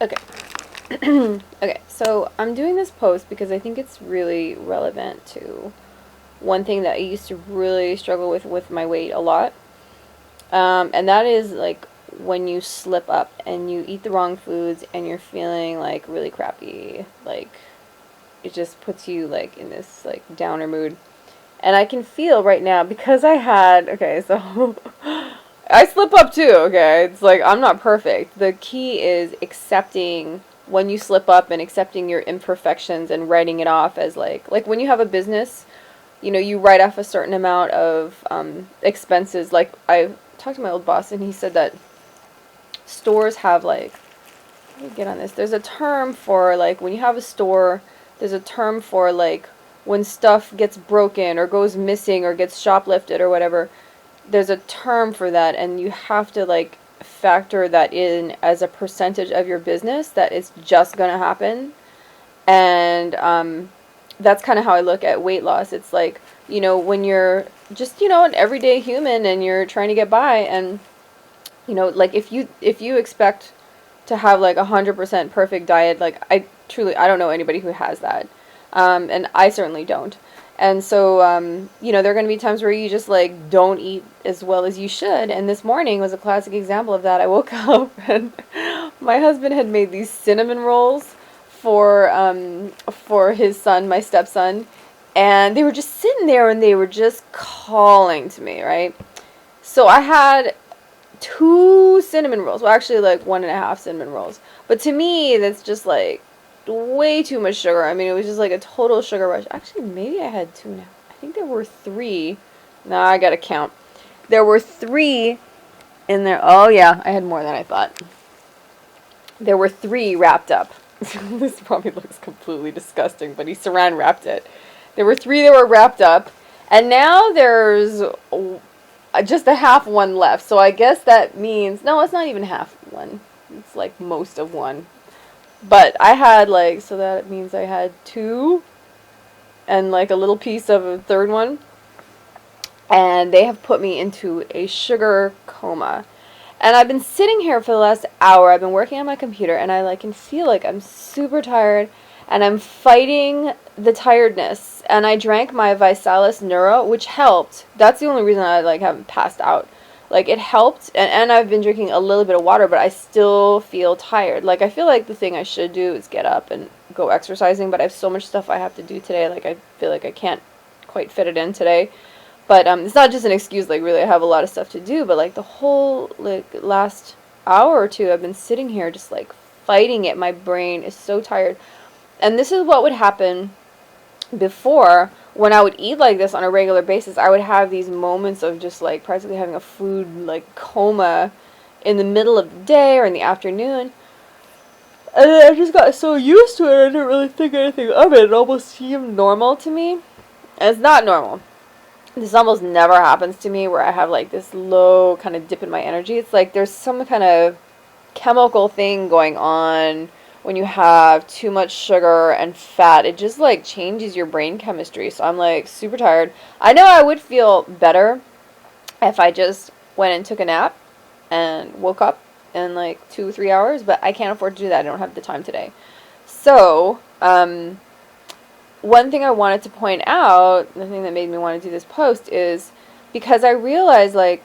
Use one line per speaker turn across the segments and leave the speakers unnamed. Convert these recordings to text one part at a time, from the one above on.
Okay. Okay, so I'm doing this post because I think it's really relevant to one thing that I used to really struggle with my weight a lot. And that is like when you slip up and you eat the wrong foods and you're feeling like really crappy. Like it just puts you like in this like downer mood. And I can feel right now because I had, okay, so I slip up too, okay? It's like I'm not perfect. The key is accepting when you slip up and accepting your imperfections and writing it off as like when you have a business, you write off a certain amount of expenses. Like I talked to my old boss and he said that stores have like, let me get on this. There's a term for like when you have a store, there's a term for like when stuff gets broken or goes missing or gets shoplifted or whatever. There's a term for that, and you have to like factor that in as a percentage of your business that it's just going to happen. And that's kind of how I look at weight loss. It's like, when you're just, an everyday human and you're trying to get by, and like if you expect to have like 100% perfect diet, like I don't know anybody who has that. And I certainly don't. And so, there are going to be times where you just like don't eat as well as you should. And this morning was a classic example of that. I woke up and my husband had made these cinnamon rolls for his son, my stepson, and they were just sitting there and they were just calling to me, right? So I had two cinnamon rolls. Well, actually, like one and a half cinnamon rolls. But to me, that's just like way too much sugar. I mean, it was just like a total sugar rush. Actually, maybe I had two now. I think there were three. Nah, I gotta count. There were three in there. Oh, yeah, I had more than I thought. There were three wrapped up. This probably looks completely disgusting, but he saran wrapped it. There were three that were wrapped up, and now there's just a half one left. So I guess that means, no, it's not even half one. It's like most of one. But I had like, so that means I had two and like a little piece of a third one. And they have put me into a sugar coma. And I've been sitting here for the last hour. I've been working on my computer and I like can feel like I'm super tired and I'm fighting the tiredness. And I drank my Visalis Neuro, which helped. That's the only reason I like haven't passed out. Like it helped, and I've been drinking a little bit of water, but I still feel tired. Like I feel like the thing I should do is get up and go exercising, but I have so much stuff I have to do today. Like I feel like I can't quite fit it in today. But it's not just an excuse. Like really, I have a lot of stuff to do. But like the whole like last hour or two, I've been sitting here just like fighting it. My brain is so tired, and this is what would happen before. When I would eat like this on a regular basis, I would have these moments of just like practically having a food like coma in the middle of the day or in the afternoon. And then I just got so used to it, I didn't really think anything of it. It almost seemed normal to me. And it's not normal. This almost never happens to me where I have like this low kind of dip in my energy. It's like there's some kind of chemical thing going on when you have too much sugar and fat. It just like changes your brain chemistry. So I'm like super tired. I know I would feel better if I just went and took a nap and woke up in like 2 or 3 hours, but I can't afford to do that. I don't have the time today. So, one thing I wanted to point out, the thing that made me want to do this post is because I realized like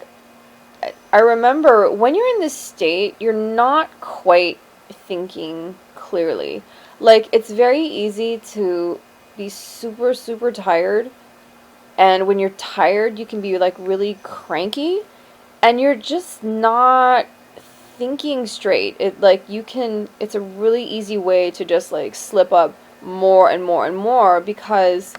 I remember when you're in this state, you're not quite thinking clearly. Like, it's very easy to be super, super tired. And when you're tired, you can be, like, really cranky. And you're just not thinking straight. It's a really easy way to just, like, slip up more and more and more because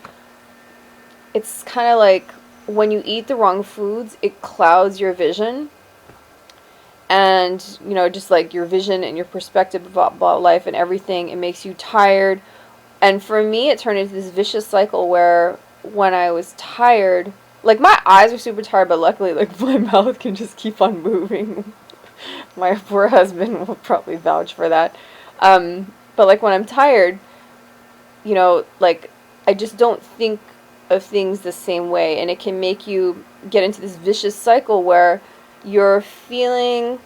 it's kind of like when you eat the wrong foods, it clouds your vision and just like your vision and your perspective about life and everything. It makes you tired, and for me it turned into this vicious cycle where when I was tired, like my eyes are super tired, but luckily like my mouth can just keep on moving. My poor husband will probably vouch for that. But like when I'm tired, like I just don't think of things the same way, and it can make you get into this vicious cycle where you're feeling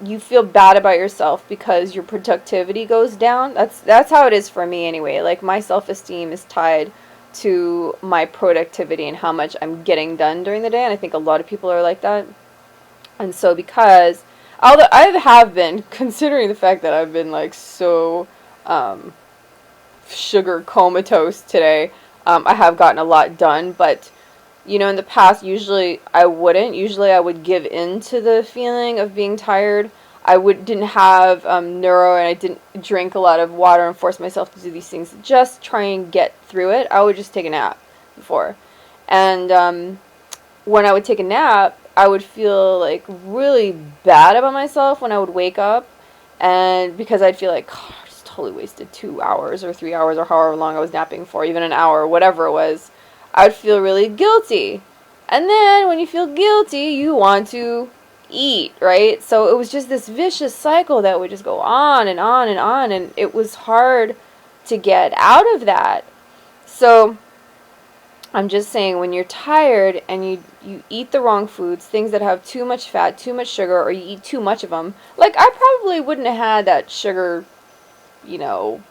you feel bad about yourself because your productivity goes down. That's how it is for me anyway. Like my self-esteem is tied to my productivity and how much I'm getting done during the day, and I think a lot of people are like that. And so because although I have been considering the fact that I've been like so um, sugar comatose today, I have gotten a lot done, but in the past, usually I wouldn't. Usually I would give in to the feeling of being tired. Didn't have neuro, and I didn't drink a lot of water and force myself to do these things. Just try and get through it. I would just take a nap before. And when I would take a nap, I would feel like really bad about myself when I would wake up. And because I'd feel like, "God, I just totally wasted 2 hours or 3 hours or however long I was napping for, even an hour, whatever it was. I would feel really guilty. And then when you feel guilty, you want to eat, right? So it was just this vicious cycle that would just go on and on and on, and it was hard to get out of that. So I'm just saying, when you're tired and you eat the wrong foods, things that have too much fat, too much sugar, or you eat too much of them, like I probably wouldn't have had that sugar, you know,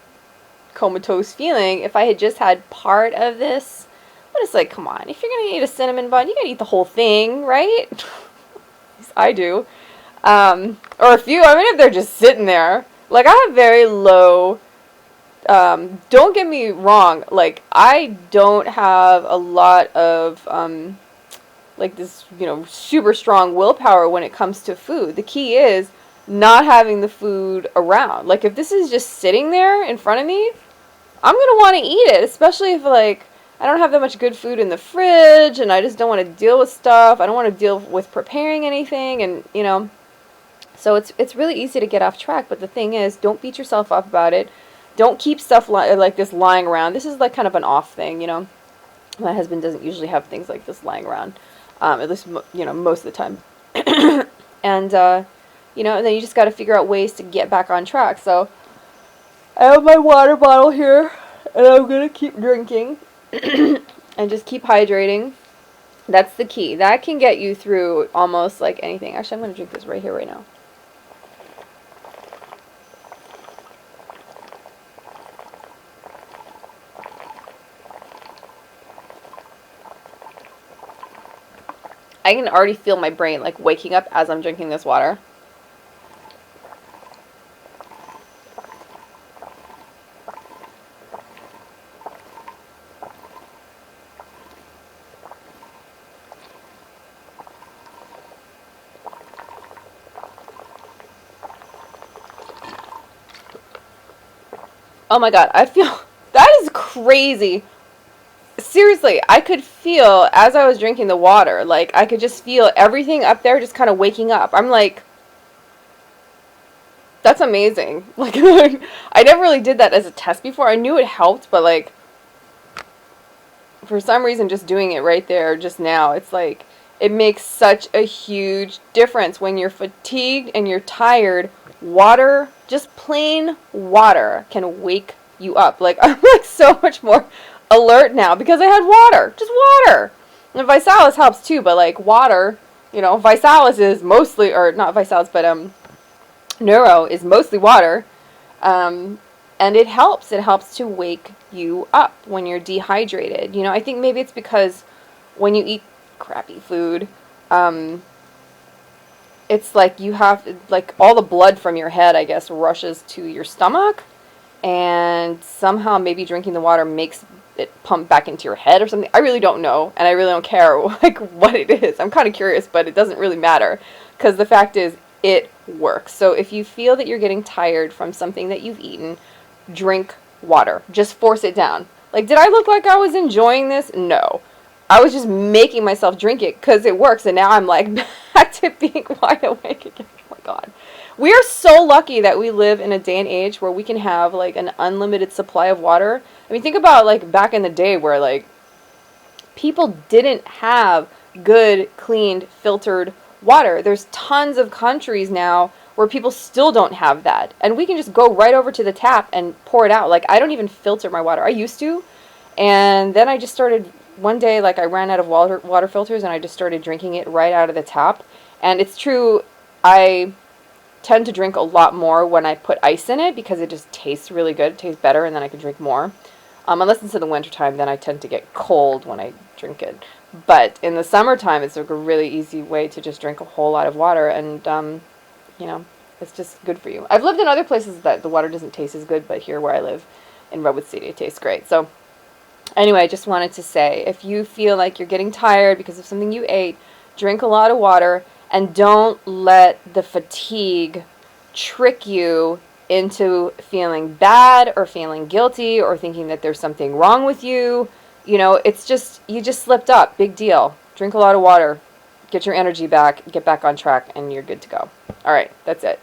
comatose feeling if I had just had part of this. But it's like, come on, if you're going to eat a cinnamon bun, you got to eat the whole thing, right? At least I do. Or a few, I mean, if they're just sitting there. Like, I have very low, don't get me wrong, like, I don't have a lot of, like, this, super strong willpower when it comes to food. The key is not having the food around. Like, if this is just sitting there in front of me, I'm going to want to eat it, especially if, like, I don't have that much good food in the fridge, and I just don't want to deal with stuff. I don't want to deal with preparing anything, and, so it's really easy to get off track. But the thing is, don't beat yourself up about it. Don't keep stuff like this lying around. This is like kind of an off thing, My husband doesn't usually have things like this lying around, at least, most of the time. And, and then you just got to figure out ways to get back on track. So I have my water bottle here, and I'm going to keep drinking. And just keep hydrating. That's the key. That can get you through almost like anything. Actually, I'm going to drink this right here, right now. I can already feel my brain like waking up as I'm drinking this water. Oh my god, I feel... That is crazy. Seriously, I could feel, as I was drinking the water, like, I could just feel everything up there just kind of waking up. I'm like, that's amazing. Like, I never really did that as a test before. I knew it helped, but, like, for some reason, just doing it right there, just now, it's like, it makes such a huge difference. When you're fatigued and you're tired, water, just plain water, can wake you up. Like, I'm like so much more alert now because I had water. Just water. And Visalis helps too, but like water, Visalis is mostly, or not Visalis, but Neuro is mostly water. And it helps. It helps to wake you up when you're dehydrated. I think maybe it's because when you eat crappy food, it's like you have, like, all the blood from your head, I guess, rushes to your stomach, and somehow maybe drinking the water makes it pump back into your head or something. I really don't know, and I really don't care, like, what it is. I'm kind of curious, but it doesn't really matter, because the fact is, it works. So if you feel that you're getting tired from something that you've eaten, drink water. Just force it down. Like, did I look like I was enjoying this? No. I was just making myself drink it because it works, and now I'm like back to being wide awake again. Oh my god. We are so lucky that we live in a day and age where we can have like an unlimited supply of water. I mean, think about like back in the day where like people didn't have good, cleaned, filtered water. There's tons of countries now where people still don't have that, and we can just go right over to the tap and pour it out. Like, I don't even filter my water. I used to, and then I just started... One day, like, I ran out of water filters, and I just started drinking it right out of the tap. And it's true, I tend to drink a lot more when I put ice in it because it just tastes really good. It tastes better, and then I can drink more. Unless it's in the wintertime, then I tend to get cold when I drink it. But in the summertime, it's like a really easy way to just drink a whole lot of water, and you know, it's just good for you. I've lived in other places that the water doesn't taste as good, but here where I live in Redwood City, it tastes great. So anyway, I just wanted to say, if you feel like you're getting tired because of something you ate, drink a lot of water, and don't let the fatigue trick you into feeling bad or feeling guilty or thinking that there's something wrong with you. You know, it's just, you just slipped up. Big deal. Drink a lot of water. Get your energy back. Get back on track, and you're good to go. All right, that's it.